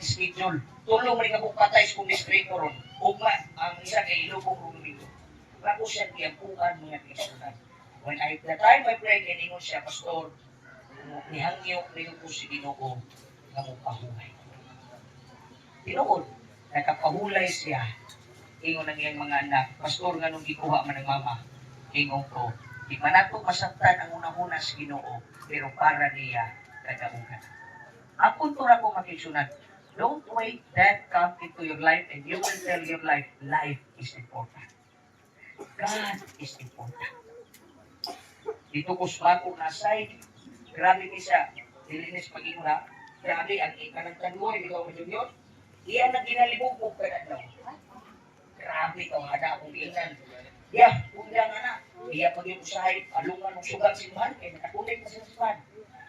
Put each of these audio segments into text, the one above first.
schedule. Tulong rin akong patay sa distrito ron. Ugma, ang isa kay Ilubong Rumito. Ako siya tiyampuan mga kaisunod. When the time I pray, kaningon siya, Pastor, nihangyo ko si Ginoo nga mo pahuhay. Tinood, nakapahulay siya. Ingon ang iyang mga anak, Pastor, nga nung gikuha man ng mama, ingon ko, di man nato masaktan ang unang-una sa Ginoo, pero para niya, kadaugan. Ako tura ko makisunod, don't wait that come into your life and you will tell your life, life is important. God is important. Dito ko sa ako nasay, grabe ni siya, dilinis pag-ingon ha, grabe ang ikanang tangoy, ikaw mo yun, iyan na ginalibog ko ka na daw. Grabe ito, hada akong ilan. Yeah, kung yan nga na, iya pag yung usahay, alungan ng sugat simbahan, kaya nakakulit na sa simbahan.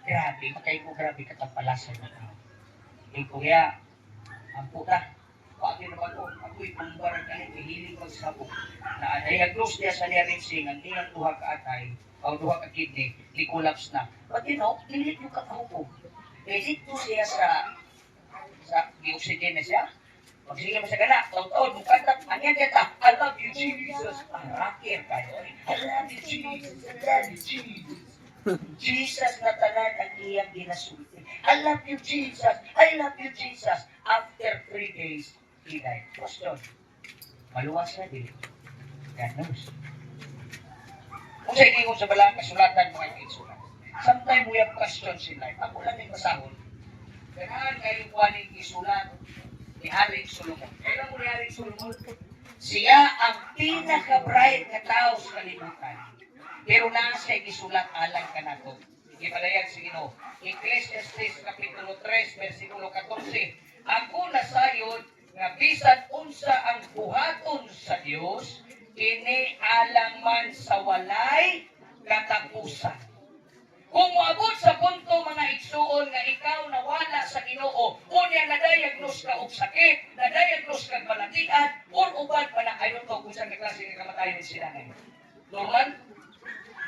Grabe, makay ko grabe katampalasan na tao. Eh kuya, ang puta, pati naman ko, ako'y pumbarang kalit, hihiling magsabog. Na diagnose niya sa niya-rinsing, ang iyang duha ka atay, o duha ka kidney, ni-collapse na. But you know, lilit yung kakahupog. Eh dito siya sa oxygen na siya. Pag sige mo sa gana, taon-taon, mukantap, anyan kita, I love you, Jesus. Rakir kayo. I love you, Jesus. I love you, Jesus. Jesus na tanan ang iyang ginasulti. I love you, Jesus. I love you, Jesus. After 3 days, he died. Question. Maluwas na din. God knows. Kung sa inyo sa balang kasulatan mga kinsulat, sometimes we have questions in life. Ako lang yung masahol. Kailangan kayo kuhanin isulat ni Haring Solomon. Kailan mo ni Haring Solomon? Siya ang pinaka-bright na tao sa kalibutan. Pero nasa isulat alang ka na ito. Ipalayag sa Ginoo. Ecclesiastes Kapitulo 3, versikulo 14. Ako nasayon nga bisan unsa ang buhaton sa Dios, kini alang man sa walay katapusan. Kung moabot sa punto mga igsuon nga ikaw nawala sa Ginoo, unya na-diagnose ka og sakit, na-diagnose ka balatian, or uban pa na ayon to kung saan klase ng kamatayon sila ngayon. Normal?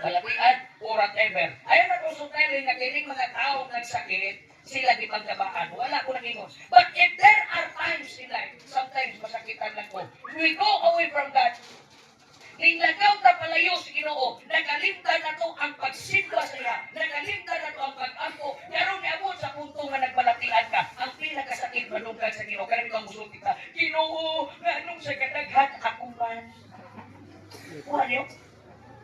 Balatian, or whatever. Ayon na kung sutayrin nga kining mga tao nagsakit, sila di pagtabaan. Wala ko nangingon. But if there are times in life, sometimes masakitan lang ko, we go away from God, ninlagaw ta palayo sa Ginoo, nakalimtan na to ang pagsimba sa iya, nakalimtan na to ang pag-ako, pero niabot sa punto nga nagbalatian ka, ang pinakasakit manungkag sa Ginoo, kaya ikaw musulti ka, Ginoo, nga anong sa kadaghan ako man. Kuha niyo?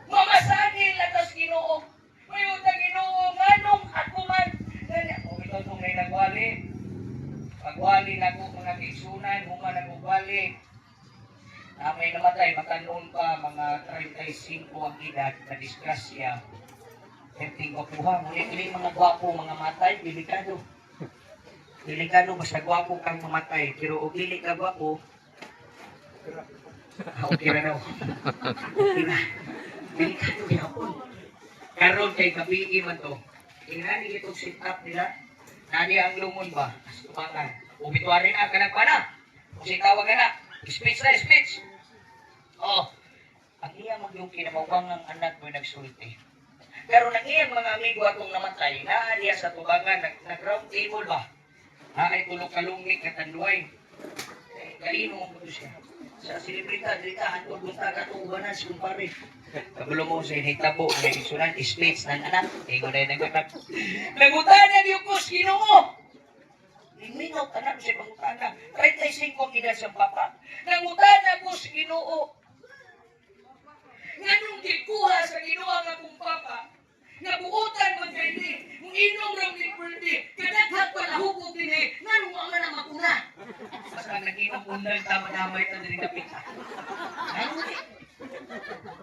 Mamasagin latas Ginoo, mayon na Ginoo, nga anong ako man. Kaya ako ito itong may nagwali, pagwali na ko mga kisunan, human na ko wali, may namatay, matanon pa, mga 35 ang edad na disgrasya. Perting kapuha, muli mga gwapo, mga matay, delikado. Delikado, basta gwapo kang mamatay. Pero o dili ka gwapo, okay na daw. Okay na. Delikado yapon. Karon kay kabii man to. Inani itong sit up nila. Nani ang lumon ba? Tumangan. Ubituari na, kanang pana. Kung tawag ka na. Speech na, speech. Oh, ang iyang yung kinamawang ang anak mo nagsulti. Pero nang iyang mga amigo atong namatay, naaliya sa tubangan, nag-round table ba? Ay tulog kalungnik na tanduay. Galino mo siya. Sa silibrita, dita, antod bunta ka itong ubanan, si kumpare. Kagulo mo sa initabo, na isunan, speech ng anak. Ego na yung nag-anak. Nagutan na niyo po, sino mo? Liminaw ka na sa pangutana. 35 ang edad sa papa. Nangutana ko sa Ginoo. Nganong gikuha sa Ginoo ang akong papa. Nabuutan man kay ni. Kung inom lang ni Pwede. Kadaghat pa nahugog din eh. Nganong mga na makuna. Basta nag-inom unang tama-damay ka din kapit.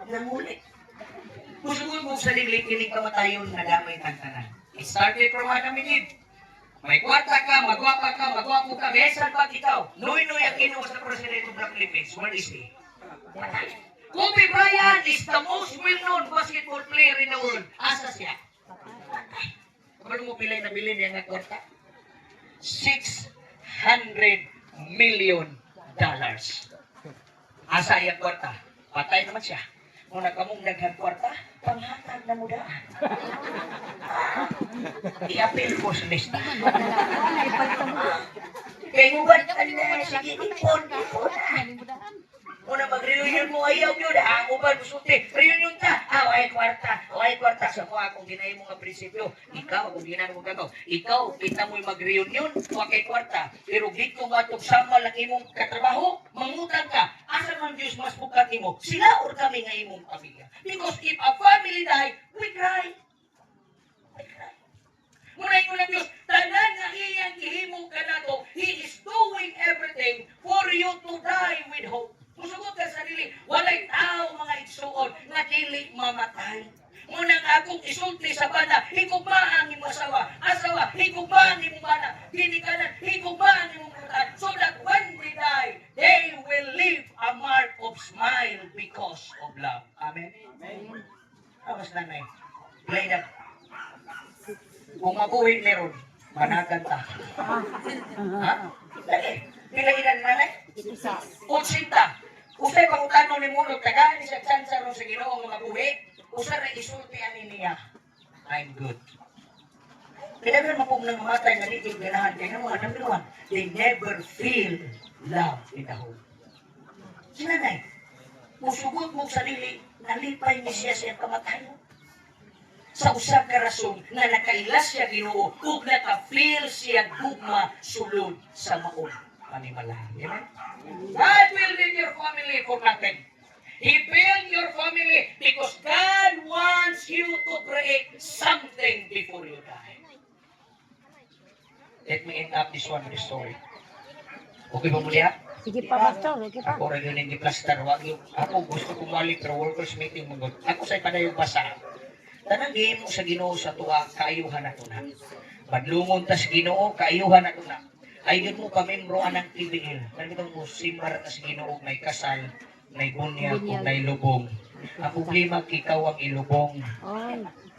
Namuli. Kusugun mo sa liglikiling kamatayon na damay tagtanan. It started from Adam and Eve. May kwarta ka, magwapo ka, besan pag ikaw. Noy-noy ang kinuha sa president of the Philippines. What is he? Kobe Bryant is the most well-known basketball player in the world. Asa siya? Kung mo pilay na bilhin niya nga kwarta? $600 million. Asa yung kwarta? Patay naman siya. Kung nakamong daghang kwarta, panghatag na mo daan. I-appeal ko sa lista. Kaya mo ba, sige, ipon. Muna mag-reunion mo, ayaw yun, ako ba, gusuti, reunion ta, ay kwarta, sa mga akong ginay mo nga prinsipyo, ikaw, kung ginay mo gagaw, ikaw, kita mo'y mag-reunion, kay kwarta, pero dito matog sama lang imong katrabaho, mangutang ka, asa man Diyos mas bukat mo, sila or kami nga imong pamilya. Because if a family die, we cry. Muna yung lang Diyos, tanan nga iyang gihimo ka na to, He is doing everything for you to die with hope. Musugot ka sarili, walay tao mga igsuon na dili mamatay. Muna nga akong isulti sa bana, higugmaan ni mo asawa, higugmaan ni mo bana, ginikanan, higugmaan ni mo krutan, so that when we die, they will leave a mark of smile because of love. Amen? Amen. Awas nanay. Play na. Kung mabuhi meron, managan ta. Ha? Dali. Pila ilan nanay? 80. Usay pangutano ni Mulog, tagaan ni siya tsansa ron sa Ginoo nga mabuhi, usay na isulti ani niya, I'm good. Kaya naman po nang mamatay nga dito yung ganahan, kaya naman, number one, they never feel love in the home. Sinanay, musugot mo sarili, nalipay ni siya siyang kamatayon. Sa usap ka rason na nakailas siya Ginoo, ug naka-feel siya gugma sulod sa maong animalahan. Amen? God will lead your family for nothing. He built your family because God wants you to create something before you die. Let me end up this one with the story. Okay ba mo diya? Sige pa, Pastor. Sige pa. Ako rin yun hindi plaster. Ako gusto kong walik pero workers meeting mo. Ako sa'y padayong basa. Tanagin mo sa Ginoo sa tuwa, kaayuhan ako na. Madlungon ta sa Ginoo, kaayuhan ako na. Ayun mo pamembro anang PBL. Talagang mo simar ta sa Ginoo, may kasal, may bunyag, may lubong. Ang problema, ikaw ang ilubong.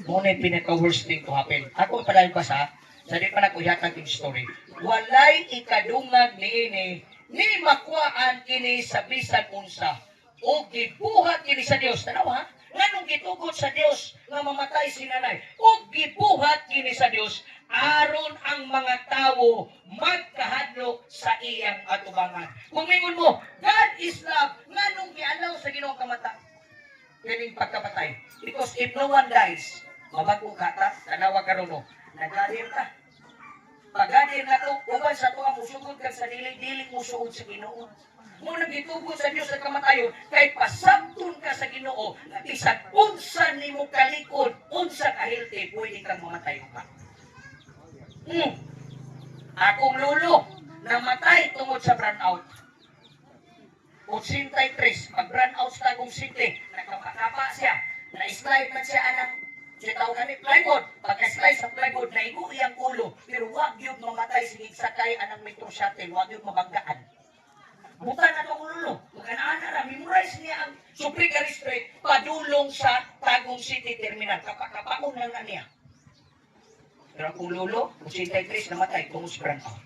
Muna yung pinaka-worst thing to happen. Ako padayong basa, sa di pa na kuyatag yung story. Walay ikadungag ni makuhaan kini sa bisan unsa. O gibuhat kini sa Dios. Tanaw ha? Nganong gitugot sa Dios nga mamatay si nanay. O gibuhat kini sa Dios aron ang mga tao magkahadlok sa iyang atubangan. Kung mingon mo, God is love, nganong gialaw sa Ginoo kamata? Kining pagkapatay. Because if no one dies, mabago ka ta, tanawa ka ron, nagadir ka. Pagadir na to, uban sa to ang musugod ka sa dili mo suod sa Ginoo. Mo nagitugot sa Dios sa kamatayon, kay pasabton ka sa Ginoo, na bisag unsa nimo kalikod, unsa kahilti, pwede kang mamatayo ka. Akong lolo, namatay tungod sa burnout. 83, mag-burnout sa Tagum City, nagkapakapa siya, na-slide man siya anang siya tawag kami plywood. Pagka-slide sa plywood, naigo iyang ulo. Pero wag yung mamatay sigig sakay anang metro shuttle, wag yung mabanggaan. Buta na itong ulo. Magkanaan na, memorize niya ang Supreme Street, padulong sa Tagum City Terminal. Kapakapaon lang na niya. Pero akong lolo, 83, namatay tungos burnout.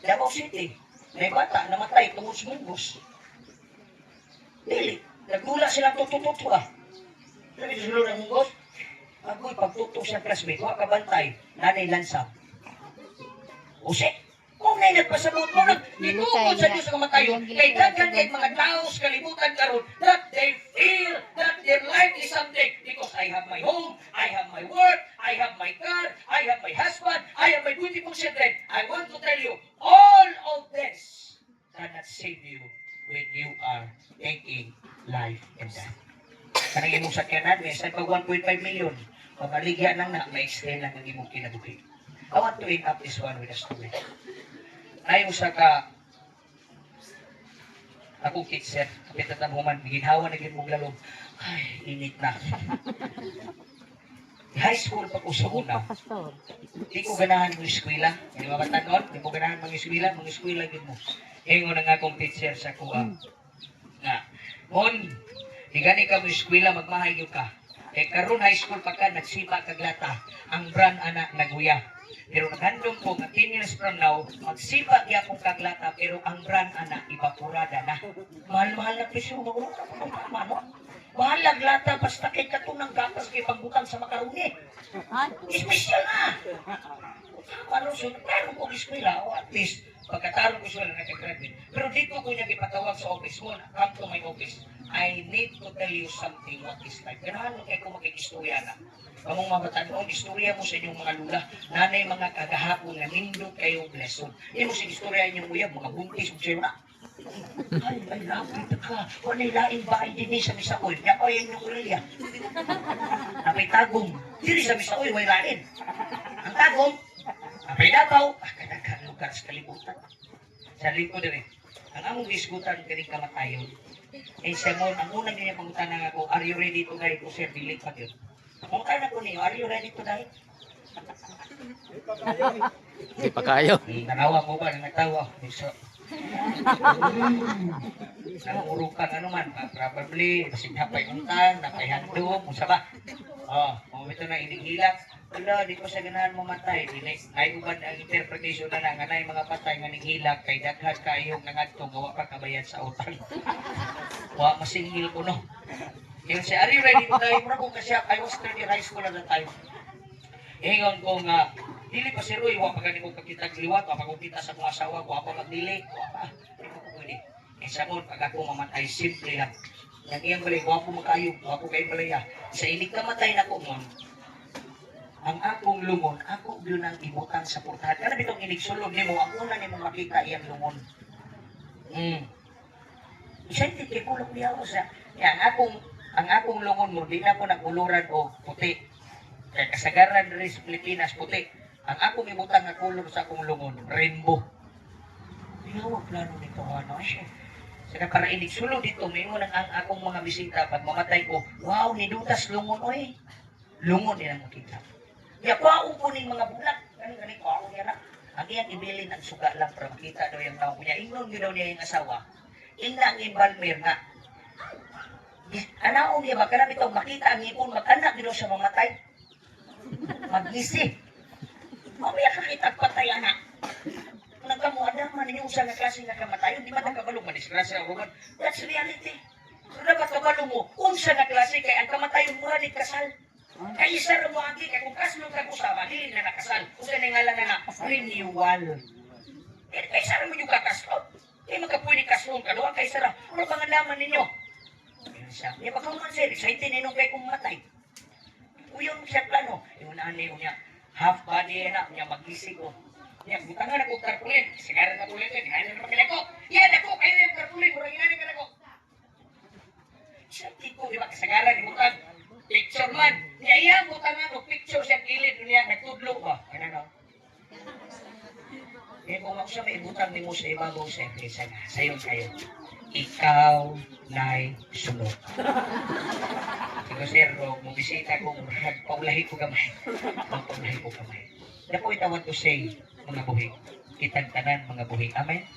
Davao City, may bata, namatay tungos munggos. Dili, nagdula silang tutututua. Sabi sa lolo ng munggos, ako'y pagtutok sa classmate, waka bantay, nanay lansang. O siya, kung na'y nagpasabot mo, nagtutugod sa Diyos ang matayon, kay daghan kay mga tao sa kalibutan karon that they feel that their life is something because I have my home, I have my work, I have my car, I have my husband, I have my beautiful children. I want to tell you, all of this cannot save you when you are taking life and death. Kanang imong sakyanan, may pag 1.5 million, pamaligya lang na, may extend lang ang imong kinabuhi. I want to end up this one with a story. Ayon sa akong kitser, kapitan ng human, ginhawa na gin mong lalong, ay, init na. High school pa ko sa una. Di ko ganahan mo eskwela. Di ba batanon? Di mo ganahan mga eskwela gin mo. Ingon na nga akong kitser sa kuha. Nga, mon, di gani ka mo eskwela, magmahay yun ka. Eh, karon high school pa ka, nagsipa kaglata. Ang brand anak naghuya. Pero naghandong ko nga 10 years from now, magsipa niya akong kaglata, pero ang brand anak, ibapurada na. Mahal-mahal na presyo, magulong ka kung tama, no? Mahal lang lata, basta kay katunang gatas kay pagbutang sa makaroni. Espesyal na! Paano siya, paano ko eskwela, o at least, Pagkatarong ko siya na nag-graduate. Pero dito ko niya ipatawag sa office mo, come to my office. I need to tell you something what is life. Ganahan mo kayo kung makikistorya na. Kamong mga batanon, istorya mo sa inyong mga lula, nanay mga kagahapon na nindot kayo lesson. Yan mo sa istorya inyong uyab, mga buntis, siya na. Ay, lapit ka. Wala laing bahay din sa Misaoy. Nakoy yung Aurelia. Napay tagong. Dili sa Misaoy, may lain. Ang tagong, napay Davao. Kadaghan lugar sa kalibutan. Sa likod rin. Ang among diskutan kaning kamatayon. Eh siya mo, ang unang niya pangutanang ako, are you ready to die? O sir, dilit pa yun. Kung kaya ko niyo, are you ready to die? Di pa kayo. Nanawa mo ba na nagtawa? So, urukan ano man, probably, sinapay untang, napay handog, kung saba. Kung ito na inigilak, wala, di ko sa ganahan mamatay. Ay uban ang interpretation na nga na mga patay nga nihilak, kay daghan kayong nangadto, gawa pa kabayad sa utang. Wa masingil ko no. Yung si Ari ready to die, mura kong kasya, I was 30 high school at the time. Ingon ko nga, dili pa si Roy, wa pa gani ko kakita liwat, wa pa kong kita sa mga asawa, wa pa magdili, wa pa. Hindi ko pwede. Sa mo, pag ako mamatay, simple lang. Yang iyang balay, wa po makayo, wa po kayo balaya. Sa inig namatay na ko mo, ang akong lungon, ako yun ang ibutan sa portahan. Kana bitong inigsulod ni mo, ang una ni mo makita iyang lungon. Isente kay kulog niya ako sa, yan, ang akong lungon mo, di na ko naguluran o puti. Kaya kasagaran rin sa Pilipinas, puti. Ang akong ibutan na kulor sa akong lungon, rainbow. Pinawag plano nito, ano siya. Saka para inigsulod dito, may unang ang akong mga bisita, pag mamatay ko, wow, nidutas lungon, oy. Lungon din ang makita. Ya, kwaong po ng mga bulag. Gani, kwaong yan na. Ang iyang ibilin ang suga lang para makita daw yung tao niya. Ingnon yun daw niya yung asawa. Ina ang imbalmer na. Anaong niya ba? Karami itong makita ang ipon, mag-anak din siya mamatay. Mag-isip. Mamaya kakita patay anak. Nagkamuadaman ninyo sa nga klase nga kamatayon, di ba nagkabalong manisgrasya o roman? That's reality. So dapat kabalong mo, kung sa nga klase kay ang kamatayon mura ni kasal. Kaya isa rin mo agi, kaya kung kaslong ka kusama, hindi na nakasal. Kung saan nga lang na renewal. Kaya isa rin mo yung kakaslong. Kaya magkapwede kaslong ka doon, kaya isa rin. Ano bang naman ninyo? Kaya baka man sir, excited ninong kayo kung matay. Uyon siya plano. Yung naanay niya, half body na, niya mag-isig ko. Niya, buta nga na kong karpulin. Sigaran na tuloy ko, hindi na naman ko. Yan ako, kayo yung karpulin, mura nga na ako. Siya, tiko, di ba, kasagaran, di buta. Picture man. Niya buta nga no, picture siya kilid niya, nagtudlo ba? Ano no? Kung ako siya may ibutang ni mo sa ibabaw sa empresa na, sayon kayo. Ikaw na'y sunod. Sige sir, kung bisita ko, paulahi ko gamay. Paulahi ko gamay. That's what I want to say, mga buhi. Kitang tanan, mga buhi. Amen?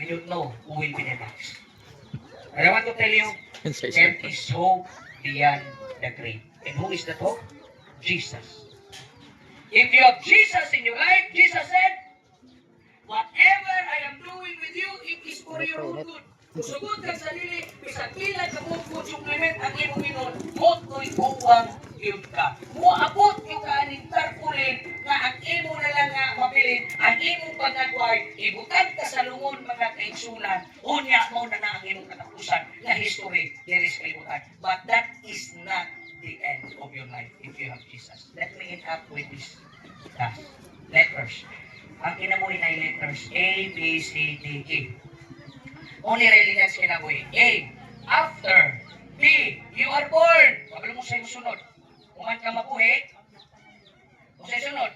We don't know who will be the next. But I want to tell you, there is hope beyond the grave. And who is that hope? Jesus. If you have Jesus in your life, Jesus said, whatever I am doing with you, it is for your own good. Kusugod kang sarili, bisag ilan ka mong food supplement ang imong inon, moto'y buwang yun ka. Muabot yung kaaning tarpulin nga ang imo na lang nga mabilin, ang imong pagkagway, ibutang ka sa lungon mga kaigsunan, unya mo na ang imong katapusan na history, there is kalibutan. But that is not the end of your life if you have Jesus. Let me end up with this letters. Ang kinabuhi na letters A, B, C, D, E. Only religions kinabuhi. A, after. B, you are born. Pabalo mo sa'yo sunod. Kuman ka mabuhi. Kung sa'yo sunod.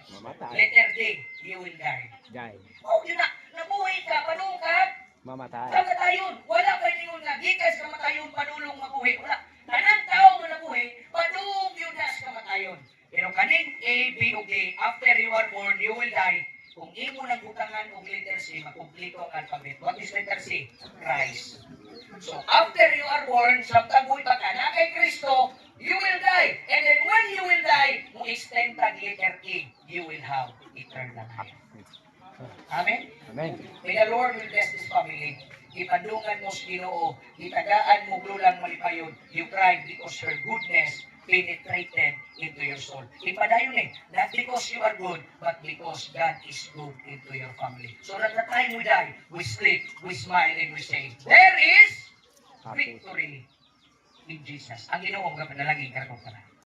Letter D, you will die. Oh, yun na. Nabuhi ka, panong ka. Kamatayon. Wala kayo ningon nga. Gikas kamatayon, panulong mabuhi. Wala. Tanang tao mo nabuhi, panulong yun na sa kamatayon. Pero kaning A, B, o D, after you are born, you will die. Kung imo nagbutangan og letter C, makumpleto ang alphabet. What is letter C? Christ. So after you are born, samtang buhay pa ka na kay Kristo, you will die. And then when you will die, mo extend tag letter E, you will have eternal life. Amen? Amen. May the Lord will bless this family. Ipadungan mo sa Ginoo, itagaan mo glulang malipayon. You cried because her goodness penetrated into your soul. Ipadayon not because you are good, but because God is good into your family. So that the time we die, we sleep, we smile, and we say, there is victory in Jesus. Ang Ginoo nga panalangin karon kana.